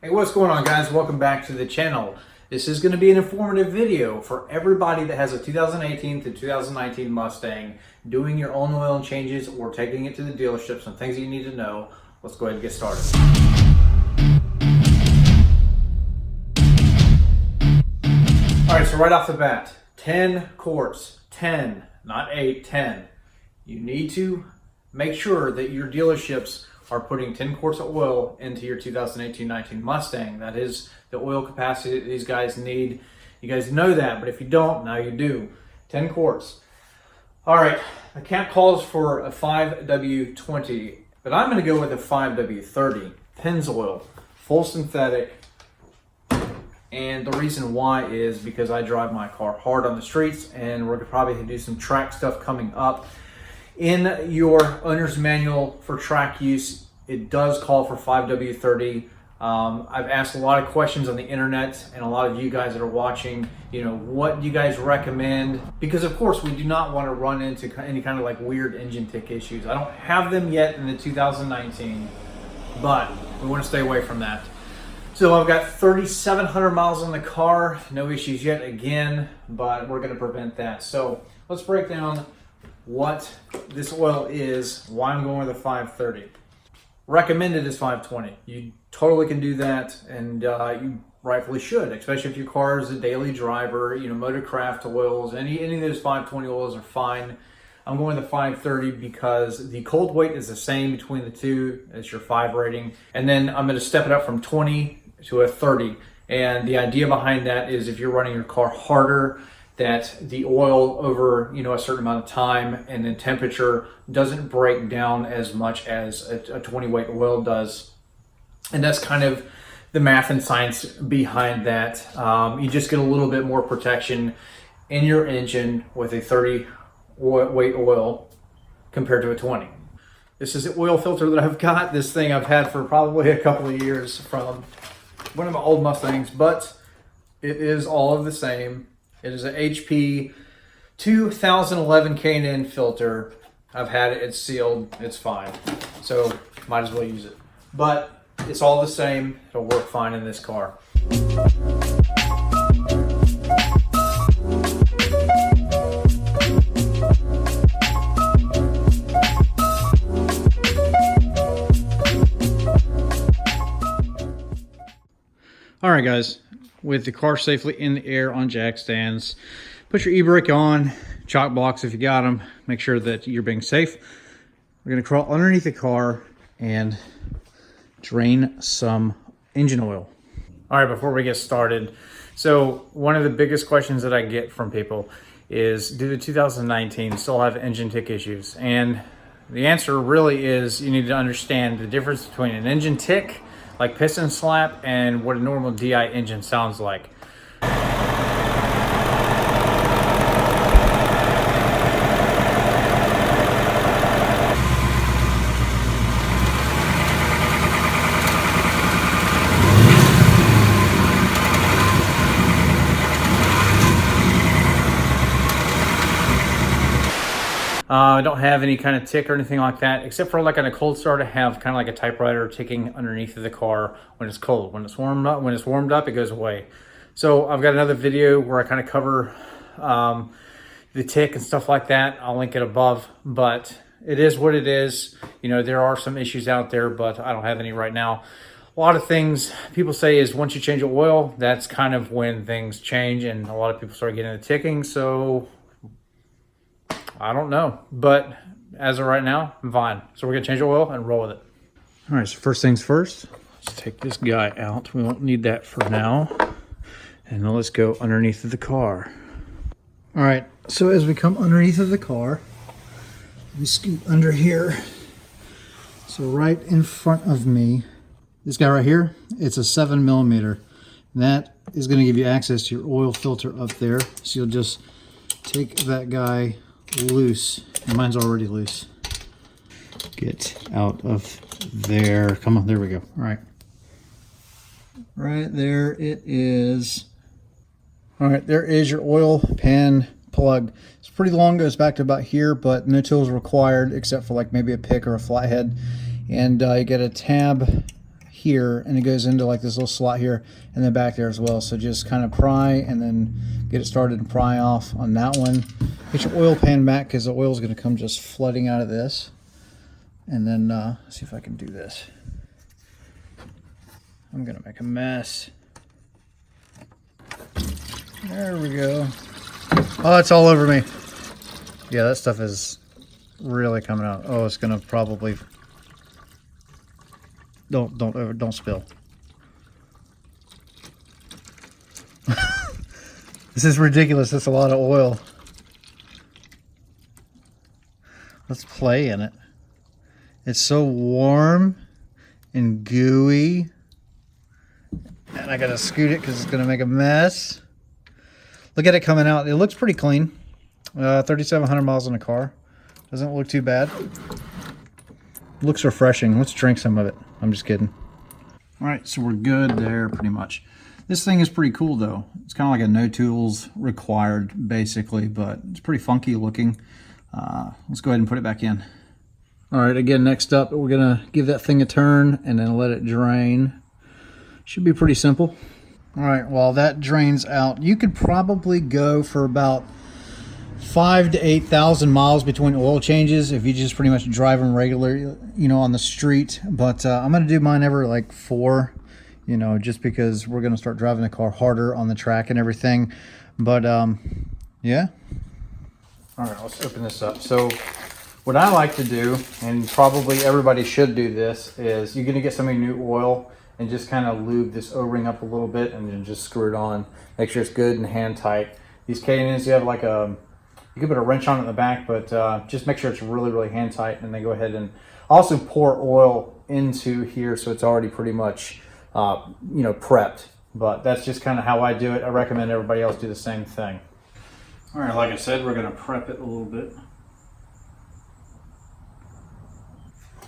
Hey, what's going on, guys? Welcome back to the channel. This is going to be an informative video for everybody that has a 2018 to 2019 Mustang, doing your own oil changes or taking it to the dealership. Some things that you need to know. Let's go ahead and get started. All right, so right off the bat, 10 quarts, 10, not 8, 10. You need to make sure that your dealerships are putting 10 quarts of oil into your 2018-19 Mustang. That is the oil capacity that these guys need. You guys know that, but if you don't, now you do. 10 quarts. All right, the cap calls for a 5W20, but I'm going to go with a 5W30. Pennzoil, full synthetic. And the reason why is because I drive my car hard on the streets, and we're going to probably do some track stuff coming up. In your owner's manual for track use, it does call for 5W30. I've asked a lot of questions on the internet, and a lot of you guys that are watching, what do you guys recommend? Because of course we do not want to run into any kind of like weird engine tick issues. I don't have them yet in the 2019, but we want to stay away from that. So I've got 3,700 miles on the car, no issues yet again, but we're going to prevent that. So let's break down what this oil is, why I'm going with a 530. Recommended is 520. You totally can do that, and you rightfully should, especially if your car is a daily driver. Motorcraft oils, any of those 520 oils are fine. I'm going with the 530 because the cold weight is the same between the two as your 5 rating, and then I'm going to step it up from 20 to a 30. And the idea behind that is if you're running your car harder, that the oil over a certain amount of time and then temperature doesn't break down as much as a 20 weight oil does. And that's kind of the math and science behind that. You just get a little bit more protection in your engine with a 30 weight oil compared to a 20. This is the oil filter that I've got. This thing I've had for probably a couple of years from one of my old Mustangs, but it is all of the same. It is an HP 2011 K&N filter. I've had it, it's sealed, it's fine. So might as well use it. But it's all the same, it'll work fine in this car. All right, guys. With the car safely in the air on jack stands, put your e-brake on, chock blocks if you got them, make sure that you're being safe. We're going to crawl underneath the car and drain some engine oil. All right, before we get started, so one of the biggest questions that I get from people is, do the 2019 still have engine tick issues? And the answer really is you need to understand the difference between an engine tick like piston slap and what a normal DI engine sounds like. I don't have any kind of tick or anything like that, except for like on a cold start, I have kind of like a typewriter ticking underneath of the car when it's cold. When it's warmed up, it goes away. So I've got another video where I kind of cover the tick and stuff like that. I'll link it above, but it is what it is. There are some issues out there, but I don't have any right now. A lot of things people say is once you change the oil, that's kind of when things change, and a lot of people start getting the ticking. So I don't know, but as of right now, I'm fine. So we're gonna change the oil and roll with it. All right, so first things first, let's take this guy out. We won't need that for now. And then let's go underneath of the car. All right, so as we come underneath of the car, we scoot under here. So right in front of me, this guy right here, it's a 7mm. That is gonna give you access to your oil filter up there. So you'll just take that guy loose. Mine's already loose. Get out of there. Come on, there we go. All right. Right there it is. All right, there is your oil pan plug. It's pretty long, goes back to about here, but no tools required except for like maybe a pick or a flathead. And you get a tab here, and it goes into like this little slot here and then back there as well. So just kind of pry and then get it started and pry off on that one. Get your oil pan back because the oil is going to come just flooding out of this. And then see if I can do this. I'm going to make a mess. There we go. Oh, it's all over me. Yeah, that stuff is really coming out. Oh, it's gonna probably don't spill. This is ridiculous. That's a lot of oil. Let's play in it. It's so warm and gooey. And I gotta scoot it because it's gonna make a mess. Look at it coming out. It looks pretty clean. 3,700 miles on the car. Doesn't look too bad. Looks refreshing. Let's drink some of it. I'm just kidding. All right, so we're good there pretty much. This thing is pretty cool though. It's kind of like a no tools required basically, but it's pretty funky looking. Let's go ahead and put it back in. All right, again, next up, we're gonna give that thing a turn and then let it drain. Should be pretty simple. All right, while that drains out, you could probably go for about 5,000 to 8,000 miles between oil changes if you just pretty much drive them regularly, you know, on the street. But I'm gonna do mine every like 4, you know, just because we're gonna start driving the car harder on the track and everything. But yeah. All right, let's open this up. So what I like to do, and probably everybody should do this, is you're gonna get some new oil and just kind of lube this O-ring up a little bit and then just screw it on. Make sure it's good and hand tight. These K&Ns, you have like a, you can put a wrench on it in the back, but just make sure it's really, really hand tight. And then go ahead and also pour oil into here so it's already pretty much, you know, prepped. But that's just kind of how I do it. I recommend everybody else do the same thing. All right, like I said, we're gonna prep it a little bit.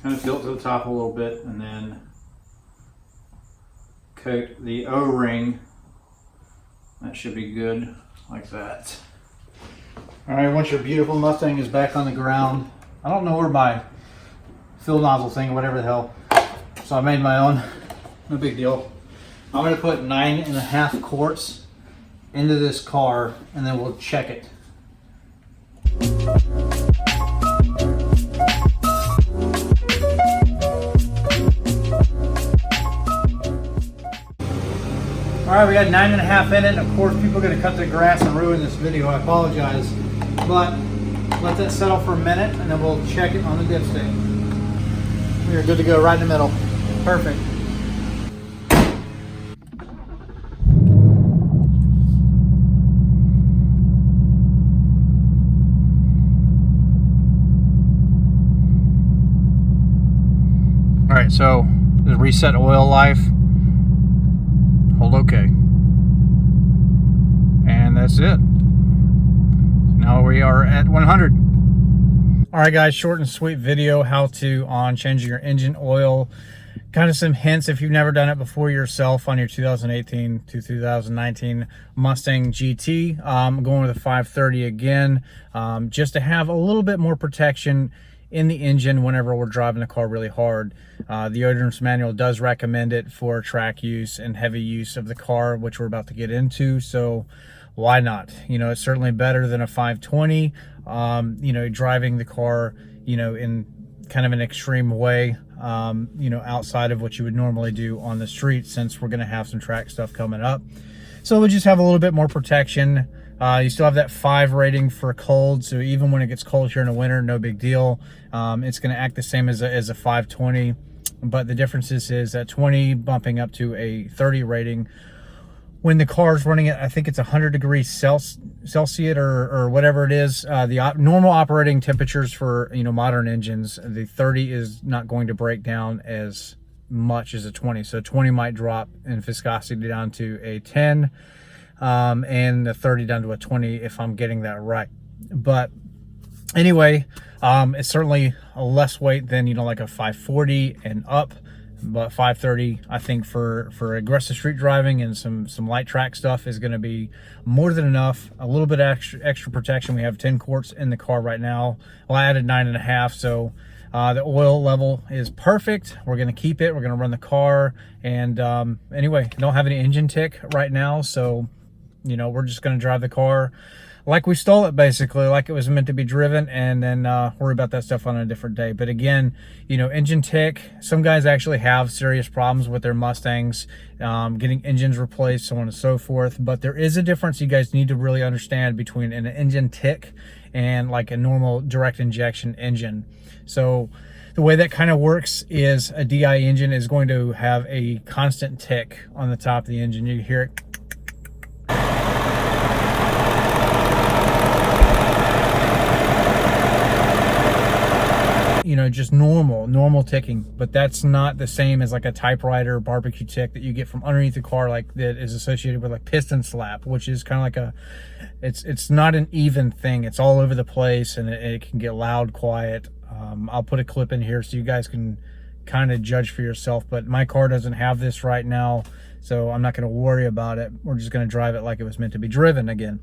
Kind of fill it to the top a little bit and then coat the O-ring. That should be good, like that. All right, once your beautiful Mustang is back on the ground, I don't know where my fill nozzle thing, whatever the hell, so I made my own, no big deal. I'm gonna put 9.5 quarts into this car and then we'll check it. All right, we got 9.5 in it. Of course, people are gonna cut the grass and ruin this video. I apologize, but let that settle for a minute and then we'll check it on the dipstick. We're good to go right in the middle. Perfect. All right, so just reset oil life. Hold OK. And that's it. Now we are at 100. All right, guys, short and sweet video how to on changing your engine oil. Kind of some hints if you've never done it before yourself on your 2018 to 2019 Mustang GT. I'm going with a 530 again, just to have a little bit more protection in the engine whenever we're driving the car really hard. The owner's manual does recommend it for track use and heavy use of the car, which we're about to get into, so why not? You know, it's certainly better than a 520, you know, driving the car, you know, in kind of an extreme way, you know, outside of what you would normally do on the street, since we're going to have some track stuff coming up. So we just have a little bit more protection. You still have that 5 rating for cold, so even when it gets cold here in the winter, no big deal. It's going to act the same as a 520, but the difference is that 20 bumping up to a 30 rating. When the car is running at, I think it's 100 degrees Celsius or whatever it is, the normal operating temperatures for, you know, modern engines, the 30 is not going to break down as much as a 20. So 20 might drop in viscosity down to a 10. And the 30 down to a 20 if I'm getting that right. But anyway, it's certainly a less weight than, you know, like a 540 and up, but 530 I think for aggressive street driving and some light track stuff is going to be more than enough. A little bit extra protection. We have 10 quarts in the car right now. Well, I added 9.5, so The oil level is perfect. We're going to keep it. We're going to run the car. And anyway, I don't have any engine tick right now. So, you know, we're just going to drive the car like we stole it, basically, like it was meant to be driven, and then worry about that stuff on a different day. But again, you know, engine tick, some guys actually have serious problems with their Mustangs, getting engines replaced, so on and so forth. But there is a difference you guys need to really understand between an engine tick and like a normal direct injection engine. So the way that kind of works is a DI engine is going to have a constant tick on the top of the engine. You hear it. You know, just normal ticking, but that's not the same as like a typewriter barbecue tick that you get from underneath the car, like that is associated with like piston slap, which is kind of like a, it's not an even thing. It's all over the place, and it can get loud, quiet. I'll put a clip in here so you guys can kind of judge for yourself, but my car doesn't have this right now, so I'm not going to worry about it. We're just going to drive it like it was meant to be driven again.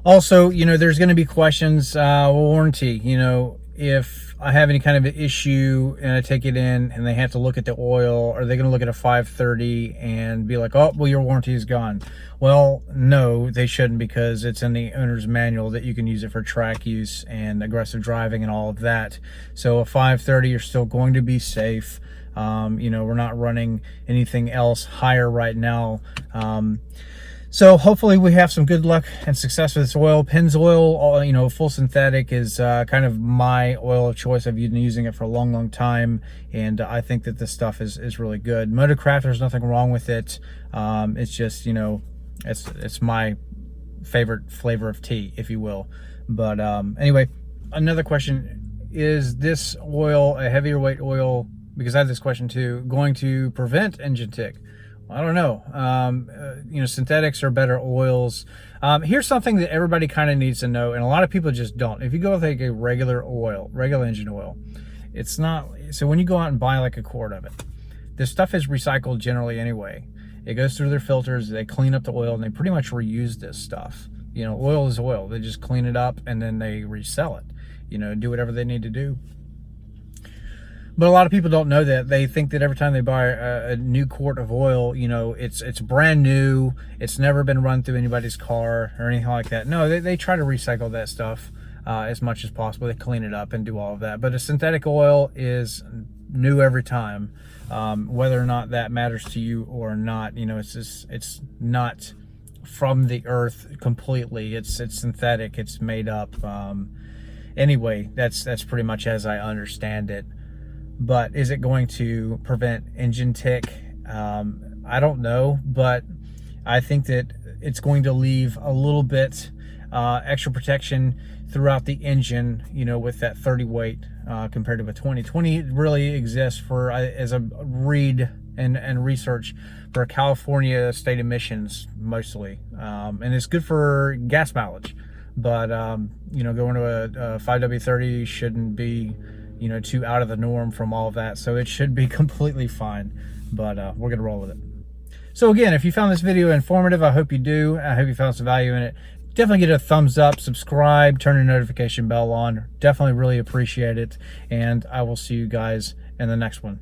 Also, you know, there's going to be questions, warranty, you know, if I have any kind of an issue and I take it in and they have to look at the oil, are they going to look at a 530 and be like, oh, well, your warranty is gone? Well, no, they shouldn't, because it's in the owner's manual that you can use it for track use and aggressive driving and all of that. So a 530, you're still going to be safe. You know, we're not running anything else higher right now. So hopefully we have some good luck and success with this oil. Pennzoil, you know, full synthetic is kind of my oil of choice. I've been using it for a long time, and I think that this stuff is really good. Motorcraft, there's nothing wrong with it. It's just, you know, it's my favorite flavor of tea, if you will. But anyway, another question, is this oil, a heavier weight oil, because I have this question too, going to prevent engine tick? I don't know. You know, synthetics are better oils. Here's something that everybody kind of needs to know, and a lot of people just don't. If you go with like a regular engine oil, it's not, so when you go out and buy like a quart of it, this stuff is recycled generally anyway. It goes through their filters, they clean up the oil, and they pretty much reuse this stuff. You know, oil is oil. They just clean it up and then they resell it, you know, do whatever they need to do. But a lot of people don't know that. They think that every time they buy a new quart of oil, you know, it's brand new. It's never been run through anybody's car or anything like that. No, they try to recycle that stuff as much as possible. They clean it up and do all of that. But a synthetic oil is new every time, whether or not that matters to you or not. You know, it's not from the earth completely. It's synthetic. It's made up. Anyway, that's pretty much as I understand it. But is it going to prevent engine tick? I don't know, but I think that it's going to leave a little bit extra protection throughout the engine, you know, with that 30 weight compared to a 20. 20 really exists for, as a read and research, for California state emissions mostly. And it's good for gas mileage. But, you know, going to a 5W30 shouldn't be, you know, too out of the norm from all of that, so it should be completely fine. But we're gonna roll with it. So again, if you found this video informative, I hope you do. I hope you found some value in it. Definitely get a thumbs up, subscribe, turn your notification bell on. Definitely really appreciate it, and I will see you guys in the next one.